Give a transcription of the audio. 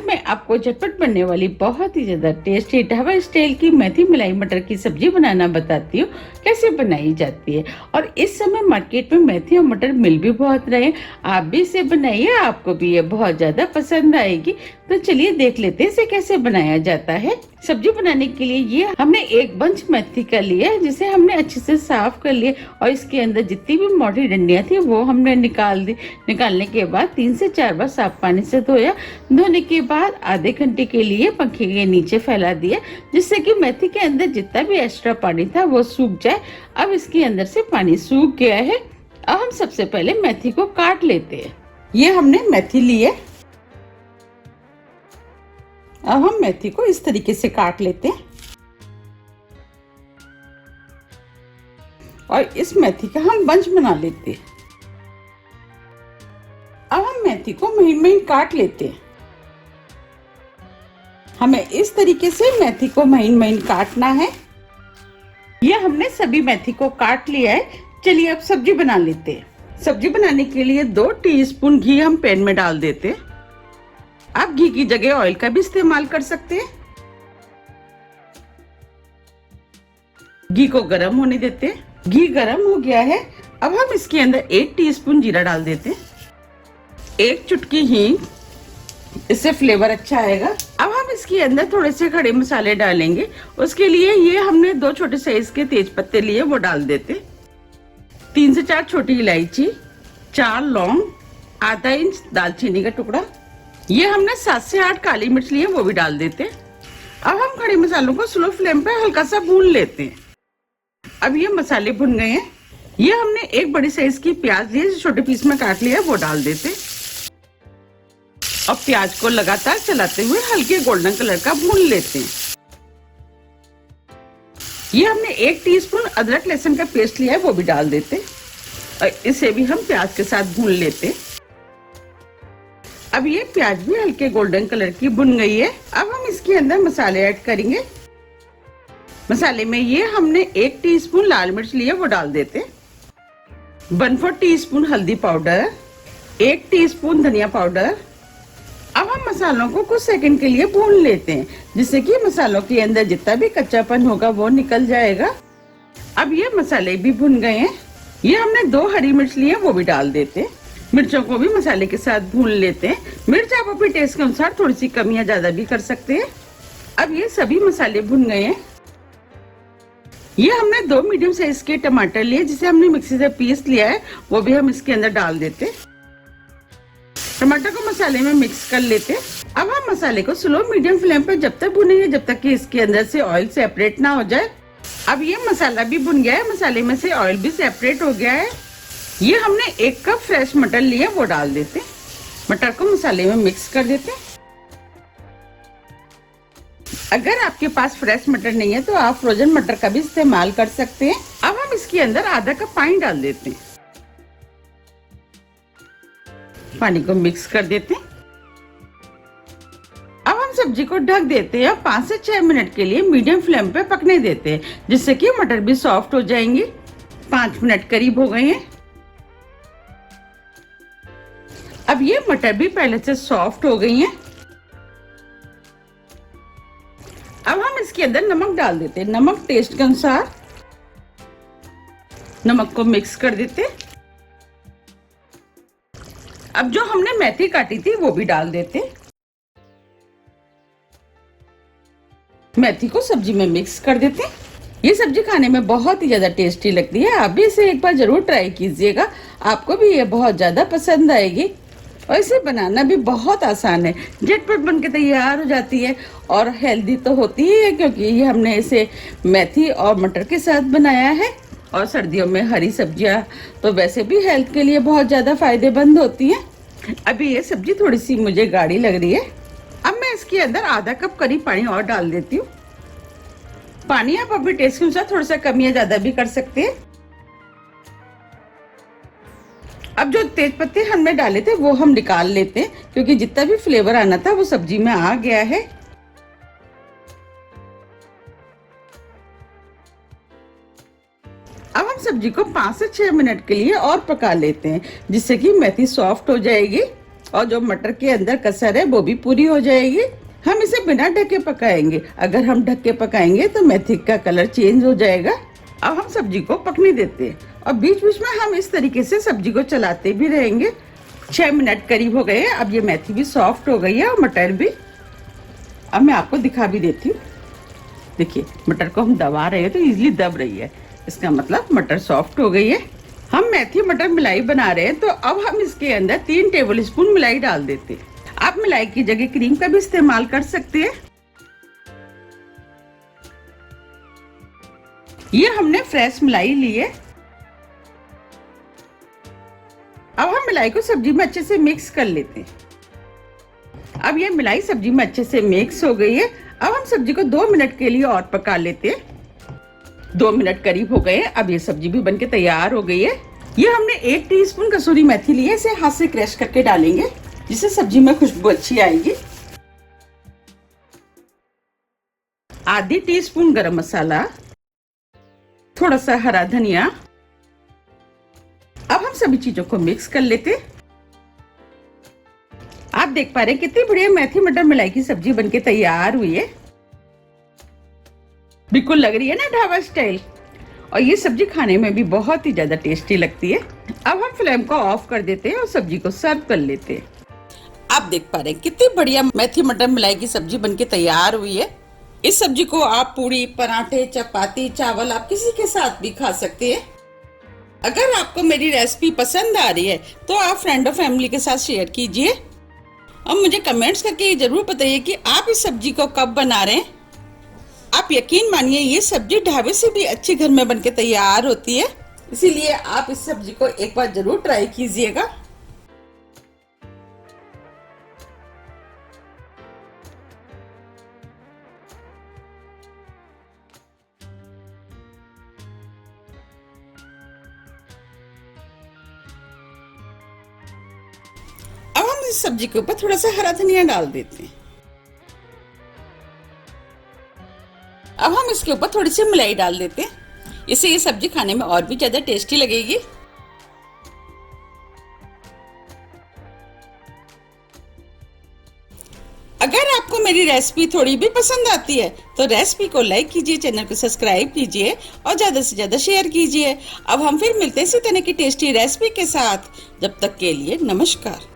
मैं आपको झटपट बनने वाली बहुत ही ज्यादा टेस्टी ढाबा स्टाइल की मेथी मलाई मटर की सब्जी बनाना बताती हूँ कैसे बनाई जाती है। और इस समय मार्केट में मेथी और मटर मिल भी बहुत रहे हैं। आप भी इसे बनाइए, आपको भी ये बहुत ज्यादा पसंद आएगी। तो चलिए देख लेते हैं इसे कैसे बनाया जाता है। सब्जी बनाने के लिए ये हमने एक बंच मेथी का लिया है, जिसे हमने अच्छे से साफ कर लिया और इसके अंदर जितनी भी मोटी डंडियां थी वो हमने निकाल दी। निकालने के बाद 3 से 4 बार साफ पानी से धोया। धोने के बाद आधे घंटे के लिए पंखे के नीचे फैला दिया, जिससे कि मेथी के अंदर जितना भी एक्स्ट्रा पानी था वो सूख जाए। अब इसके अंदर से पानी सूख गया है। अब हम सबसे पहले मेथी को काट लेते हैं। ये हमने मेथी ली है। अब हम मेथी को इस तरीके से काट लेते हैं और इस मेथी का हम बंच बना लेते हैं। अब हम मेथी को महीन महीन काट लेते हैं। हमें इस तरीके से मेथी को महीन महीन काटना है। यह हमने सभी मेथी को काट लिया है। चलिए अब सब्जी बना लेते हैं। सब्जी बनाने के लिए 2 टीस्पून घी हम पैन में डाल देते हैं। आप घी की जगह ऑयल का भी इस्तेमाल कर सकते हैं। घी को गर्म होने देते हैं। घी गर्म हो गया है। अब हम इसके अंदर 1 टीस्पून जीरा डाल देते हैं, 1 चुटकी हींग, इससे फ्लेवर अच्छा आएगा। अब हम इसके अंदर थोड़े से खड़े मसाले डालेंगे। उसके लिए ये हमने 2 छोटे साइज के तेज पत्ते लिए, वो डाल देते। 3 से 4 छोटी इलायची, 4 लौंग, आधा इंच दालचीनी का टुकड़ा, ये हमने 7 से 8 काली मिर्च लिए, वो भी डाल देते। अब हम खड़े मसालों को स्लो फ्लेम पे हल्का सा भून लेते हैं। अब ये मसाले भुन गए हैं। ये हमने 1 बड़ी साइज की प्याज ली, छोटे पीस में काट लिया, वो डाल देते। अब प्याज को लगातार चलाते हुए हल्के गोल्डन कलर का भून लेते हैं। ये हमने 1 टीस्पून अदरक लहसुन का पेस्ट लिया है, वो भी डाल देते और इसे भी हम प्याज के साथ भून लेते। अब ये प्याज भी हल्के गोल्डन कलर की भुन गई है। अब हम इसके अंदर मसाले ऐड करेंगे। मसाले में ये हमने 1 टीस्पून लाल मिर्च लिया, वो डाल देते। 1/4 टीस्पून हल्दी पाउडर, 1 टीस्पून धनिया पाउडर। अब हम मसालों को कुछ सेकंड के लिए भून लेते हैं, जिससे कि मसालों के अंदर जितना भी कच्चापन होगा वो निकल जाएगा। अब ये मसाले भी भुन गए हैं। ये हमने 2 हरी मिर्च लिए, वो भी डाल देते। मिर्चों को भी मसाले के साथ भून लेते हैं। मिर्च आप अपने टेस्ट के अनुसार थोड़ी सी कम या ज्यादा भी कर सकते हैं। अब ये सभी मसाले भुन गए हैं। ये हमने 2 मीडियम साइज के टमाटर लिए, जिसे हमने मिक्सी से पीस लिया है, वो भी हम इसके अंदर डाल देते। टमाटर को मसाले में मिक्स कर लेते। अब हम मसाले को स्लो मीडियम फ्लेम पर जब तक भुनेंगे जब तक कि इसके अंदर से ऑयल सेपरेट ना हो जाए। अब ये मसाला भी भुन गया है, मसाले में से ऑयल भी सेपरेट हो गया है। ये हमने 1 कप फ्रेश मटर लिए, वो डाल देते। मटर को मसाले में मिक्स कर देते। अगर आपके पास फ्रेश मटर नहीं है तो आप फ्रोजन मटर का भी इस्तेमाल कर सकते हैं। अब हम इसके अंदर आधा कप पानी डाल देते हैं। पानी को मिक्स कर देते हैं। अब हम सब्जी को ढक देते हैं और 5 से 6 मिनट के लिए मीडियम फ्लेम पे पकने देते हैं, जिससे कि मटर भी सॉफ्ट हो जाएंगे। 5 मिनट करीब हो गए हैं। अब ये मटर भी पहले से सॉफ्ट हो गई हैं। अब हम इसके अंदर नमक डाल देते हैं, नमक टेस्ट के अनुसार। नमक को मिक्स कर देते। अब जो हमने मेथी काटी थी वो भी डाल देते। मेथी को सब्जी में मिक्स कर देते। ये सब्जी खाने में बहुत ही ज्यादा टेस्टी लगती है। आप भी इसे एक बार जरूर ट्राई कीजिएगा, आपको भी ये बहुत ज्यादा पसंद आएगी। और इसे बनाना भी बहुत आसान है, झटपट बन के तैयार हो जाती है और हेल्दी तो होती ही है, क्योंकि ये हमने इसे मेथी और मटर के साथ बनाया है। और सर्दियों में हरी सब्जियां तो वैसे भी हेल्थ के लिए बहुत ज़्यादा फायदेमंद होती हैं। अभी ये सब्जी थोड़ी सी मुझे गाढ़ी लग रही है। अब मैं इसके अंदर आधा कप करीब पानी और डाल देती हूँ। पानी आप अपने टेस्ट के अनुसार थोड़ा सा कम या ज़्यादा भी कर सकते हैं। अब जो तेज पत्ते हमने डाले थे वो हम निकाल लेते हैं, क्योंकि जितना भी फ्लेवर आना था वो सब्जी में आ गया है। अब हम सब्जी को 5 से 6 मिनट के लिए और पका लेते हैं, जिससे कि मेथी सॉफ्ट हो जाएगी। और जो मटर के अंदर कसर है वो भी पूरी हो जाएगी। हम इसे बिना ढके पकाएंगे। अगर हम ढक के पकाएंगे तो मेथी का कलर चेंज हो जाएगा। अब हम सब्जी को पकने देते हैं और बीच बीच में हम इस तरीके से सब्जी को चलाते भी रहेंगे। 6 मिनट करीब हो गए हैं। अब ये मेथी भी सॉफ्ट हो गई है और मटर भी। अब मैं आपको दिखा भी देती हूँ। देखिए मटर को हम दबा रहे हैं तो इजीली दब रही है, इसका मतलब मटर सॉफ्ट हो गई है। हम मेथी मटर मिलाई बना रहे हैं तो अब हम इसके अंदर 3 टेबल स्पून मिलाई डाल देते हैं। आप मिलाई की जगह क्रीम का भी इस्तेमाल कर सकते हैं। ये हमने फ्रेश मिलाई ली है। अब हम मिलाई को सब्जी में अच्छे से मिक्स कर लेते हैं। अब ये मिलाई सब्जी में अच्छे से मिक्स हो गई है। अब हम सब्जी को 2 मिनट के लिए और पका लेते हैं। 2 मिनट करीब हो गए हैं। अब ये सब्जी भी बनके तैयार हो गई है। ये हमने 1 टीस्पून कसूरी मेथी ली है, इसे हाथ से क्रश करके डालेंगे जिससे सब्जी में खुशबू अच्छी आएगी। आधी टीस्पून गरम मसाला, थोड़ा सा हरा धनिया। अब हम सभी चीजों को मिक्स कर लेते। आप देख पा रहे हैं कितनी बढ़िया मेथी मटर मिलाई की सब्जी बनके तैयार हुई है। बिल्कुल लग रही है ना ढाबा स्टाइल। और ये सब्जी खाने में भी बहुत ही ज्यादा टेस्टी लगती है। अब हम फ्लेम को ऑफ कर देते हैं और सब्जी को सर्व कर लेते हैं। आप देख पा रहे हैं कितनी बढ़िया मेथी मटर मिलाई की सब्जी बनके तैयार हुई है। इस सब्जी को आप पूरी, पराठे, चपाती, चावल आप किसी के साथ भी खा सकते हैं। अगर आपको मेरी रेसिपी पसंद आ रही है तो आप फ्रेंड और फैमिली के साथ शेयर कीजिए और मुझे कमेंट्स करके ये जरूर बताइए कि आप इस सब्जी को कब बना रहे हैं। आप यकीन मानिए ये सब्जी ढाबे से भी अच्छी घर में बनके तैयार होती है, इसीलिए आप इस सब्जी को एक बार जरूर ट्राई कीजिएगा। अब हम इस सब्जी के ऊपर थोड़ा सा हरा धनिया डाल देते हैं। अब हम इसके ऊपर थोड़ी सी मलाई डाल देते हैं, इससे ये सब्जी खाने में और भी ज्यादा टेस्टी लगेगी। अगर आपको मेरी रेसिपी थोड़ी भी पसंद आती है तो रेसिपी को लाइक कीजिए, चैनल को सब्सक्राइब कीजिए और ज्यादा से ज्यादा शेयर कीजिए। अब हम फिर मिलते हैं इसी तरह की टेस्टी रेसिपी के साथ। जब तक के लिए नमस्कार।